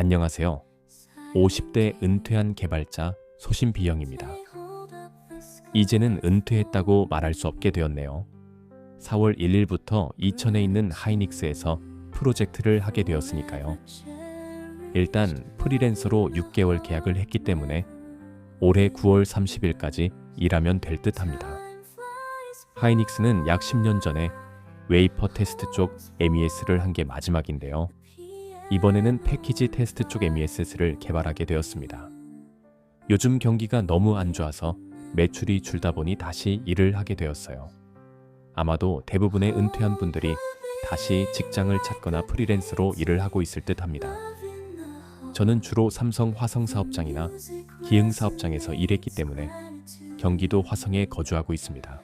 안녕하세요. 50대 은퇴한 개발자 소신비영입니다. 이제는 은퇴했다고 말할 수 없게 되었네요. 4월 1일부터 이천에 있는 하이닉스에서 프로젝트를 하게 되었으니까요. 일단 프리랜서로 6개월 계약을 했기 때문에 올해 9월 30일까지 일하면 될 듯 합니다. 하이닉스는 약 10년 전에 웨이퍼 테스트 쪽 MES를 한 게 마지막인데요. 이번에는 패키지 테스트 쪽 MES를 개발하게 되었습니다. 요즘 경기가 너무 안 좋아서 매출이 줄다 보니 다시 일을 하게 되었어요. 아마도 대부분의 은퇴한 분들이 다시 직장을 찾거나 프리랜서로 일을 하고 있을 듯 합니다. 저는 주로 삼성 화성 사업장이나 기흥 사업장에서 일했기 때문에 경기도 화성에 거주하고 있습니다.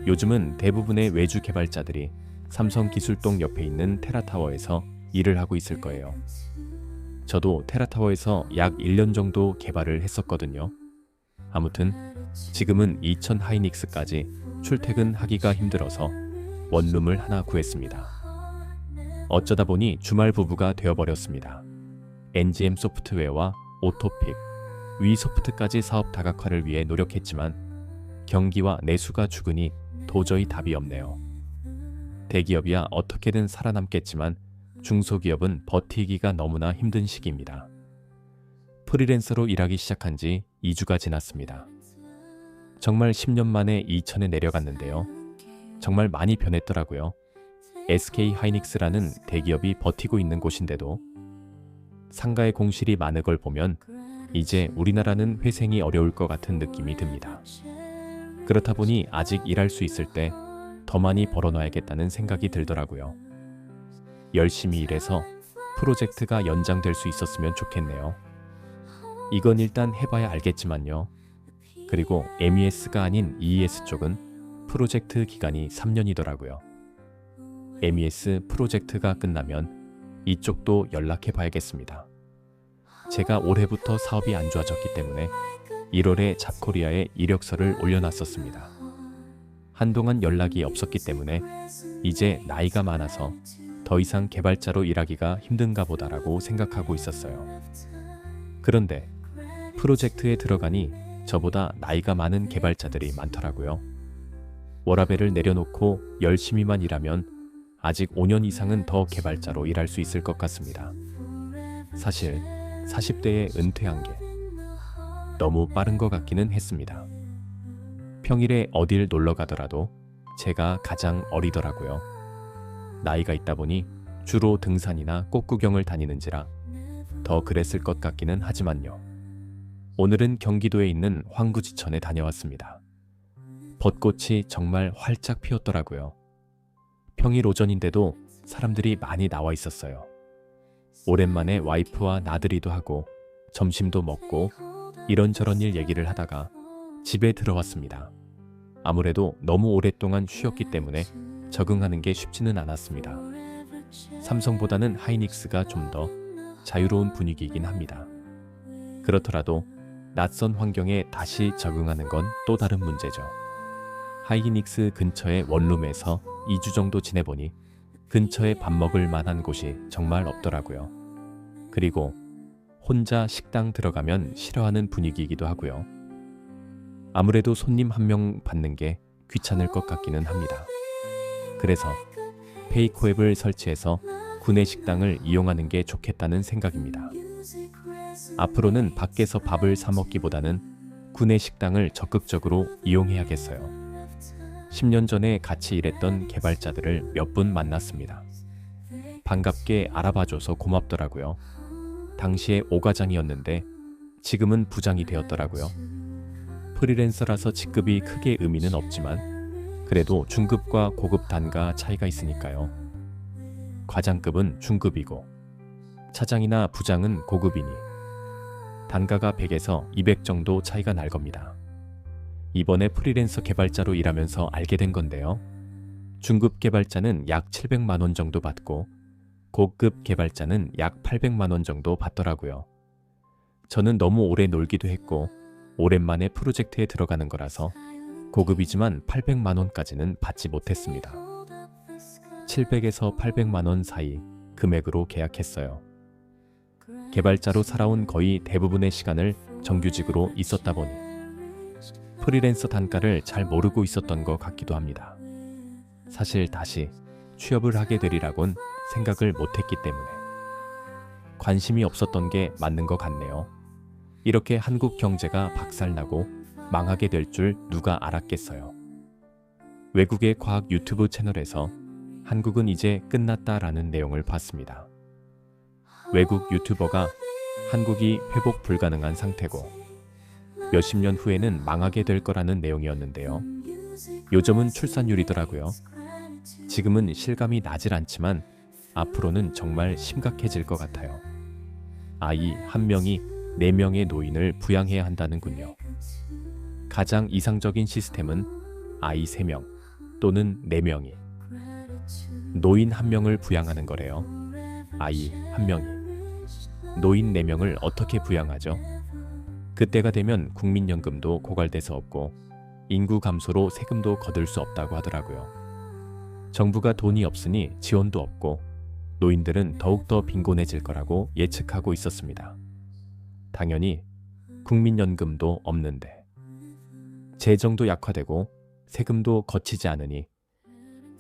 요즘은 대부분의 외주 개발자들이 삼성 기술동 옆에 있는 테라타워에서 일을 하고 있을 거예요. 저도 테라타워에서 약 1년 정도 개발을 했었거든요. 아무튼 지금은 이천 하이닉스까지 출퇴근하기가 힘들어서 원룸을 하나 구했습니다. 어쩌다 보니 주말 부부가 되어버렸습니다. NGM 소프트웨어와 오토픽, 위소프트까지 사업 다각화를 위해 노력했지만 경기와 내수가 죽으니 도저히 답이 없네요. 대기업이야 어떻게든 살아남겠지만 중소기업은 버티기가 너무나 힘든 시기입니다. 프리랜서로 일하기 시작한 지 2주가 지났습니다. 정말 10년 만에 이천에 내려갔는데요. 정말 많이 변했더라고요. SK 하이닉스라는 대기업이 버티고 있는 곳인데도 상가의 공실이 많은 걸 보면 이제 우리나라는 회생이 어려울 것 같은 느낌이 듭니다. 그렇다 보니 아직 일할 수 있을 때 더 많이 벌어놔야겠다는 생각이 들더라고요. 열심히 일해서 프로젝트가 연장될 수 있었으면 좋겠네요. 이건 일단 해봐야 알겠지만요. 그리고 MES가 아닌 EES 쪽은 프로젝트 기간이 3년이더라고요. MES 프로젝트가 끝나면 이쪽도 연락해 봐야겠습니다. 제가 올해부터 사업이 안 좋아졌기 때문에 1월에 잡코리아에 이력서를 올려놨었습니다. 한동안 연락이 없었기 때문에 이제 나이가 많아서 더 이상 개발자로 일하기가 힘든가 보다라고 생각하고 있었어요. 그런데 프로젝트에 들어가니 저보다 나이가 많은 개발자들이 많더라고요. 워라밸을 내려놓고 열심히만 일하면 아직 5년 이상은 더 개발자로 일할 수 있을 것 같습니다. 사실 40대에 은퇴한 게 너무 빠른 것 같기는 했습니다. 평일에 어딜 놀러 가더라도 제가 가장 어리더라고요. 나이가 있다 보니 주로 등산이나 꽃구경을 다니는지라 더 그랬을 것 같기는 하지만요. 오늘은 경기도에 있는 황구지천에 다녀왔습니다. 벚꽃이 정말 활짝 피었더라고요. 평일 오전인데도 사람들이 많이 나와 있었어요. 오랜만에 와이프와 나들이도 하고 점심도 먹고 이런저런 일 얘기를 하다가 집에 들어왔습니다. 아무래도 너무 오랫동안 쉬었기 때문에 적응하는 게 쉽지는 않았습니다. 삼성보다는 하이닉스가 좀 더 자유로운 분위기이긴 합니다. 그렇더라도 낯선 환경에 다시 적응하는 건 또 다른 문제죠. 하이닉스 근처의 원룸에서 2주 정도 지내보니 근처에 밥 먹을 만한 곳이 정말 없더라고요. 그리고 혼자 식당 들어가면 싫어하는 분위기이기도 하고요. 아무래도 손님 한 명 받는 게 귀찮을 것 같기는 합니다. 그래서 페이코 앱을 설치해서 구내 식당을 이용하는 게 좋겠다는 생각입니다. 앞으로는 밖에서 밥을 사 먹기보다는 구내 식당을 적극적으로 이용해야겠어요. 10년 전에 같이 일했던 개발자들을 몇 분 만났습니다. 반갑게 알아봐줘서 고맙더라고요. 당시에 오과장이었는데 지금은 부장이 되었더라고요. 프리랜서라서 직급이 크게 의미는 없지만 그래도 중급과 고급 단가 차이가 있으니까요. 과장급은 중급이고 차장이나 부장은 고급이니 단가가 100에서 200 정도 차이가 날 겁니다. 이번에 프리랜서 개발자로 일하면서 알게 된 건데요. 중급 개발자는 약 700만 원 정도 받고 고급 개발자는 약 800만 원 정도 받더라고요. 저는 너무 오래 놀기도 했고 오랜만에 프로젝트에 들어가는 거라서 고급이지만 800만 원까지는 받지 못했습니다. 700에서 800만 원 사이 금액으로 계약했어요. 개발자로 살아온 거의 대부분의 시간을 정규직으로 있었다 보니 프리랜서 단가를 잘 모르고 있었던 것 같기도 합니다. 사실 다시 취업을 하게 되리라곤 생각을 못했기 때문에 관심이 없었던 게 맞는 것 같네요. 이렇게 한국 경제가 박살나고 망하게 될 줄 누가 알았겠어요. 외국의 과학 유튜브 채널에서 한국은 이제 끝났다라는 내용을 봤습니다. 외국 유튜버가 한국이 회복 불가능한 상태고 몇십 년 후에는 망하게 될 거라는 내용이었는데요. 요점은 출산율이더라고요. 지금은 실감이 나질 않지만 앞으로는 정말 심각해질 것 같아요. 아이 한 명이 4명의 노인을 부양해야 한다는군요. 가장 이상적인 시스템은 아이 3명 또는 4명이 노인 1명을 부양하는 거래요. 아이 1명이 노인 4명을 어떻게 부양하죠? 그때가 되면 국민연금도 고갈돼서 없고 인구 감소로 세금도 거둘 수 없다고 하더라고요. 정부가 돈이 없으니 지원도 없고 노인들은 더욱더 빈곤해질 거라고 예측하고 있었습니다. 당연히 국민연금도 없는데 재정도 약화되고 세금도 거치지 않으니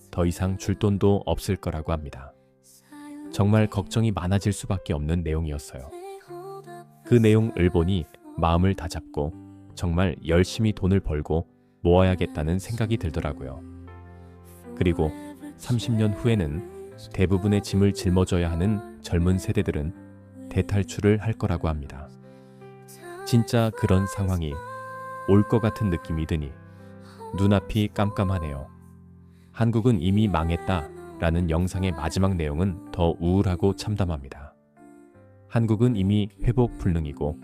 더 이상 줄 돈도 없을 거라고 합니다. 정말 걱정이 많아질 수밖에 없는 내용이었어요. 그 내용을 보니 마음을 다잡고 정말 열심히 돈을 벌고 모아야겠다는 생각이 들더라고요. 그리고 30년 후에는 대부분의 짐을 짊어져야 하는 젊은 세대들은 대탈출을 할 거라고 합니다. 진짜 그런 상황이 올 것 같은 느낌이 드니 눈앞이 깜깜하네요. 한국은 이미 망했다라는 영상의 마지막 내용은 더 우울하고 참담합니다. 한국은 이미 회복 불능이고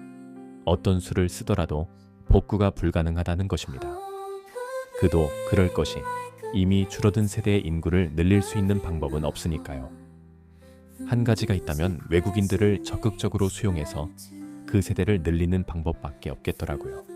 어떤 수를 쓰더라도 복구가 불가능하다는 것입니다. 그도 그럴 것이 이미 줄어든 세대의 인구를 늘릴 수 있는 방법은 없으니까요. 한 가지가 있다면 외국인들을 적극적으로 수용해서 그 세대를 늘리는 방법밖에 없겠더라고요.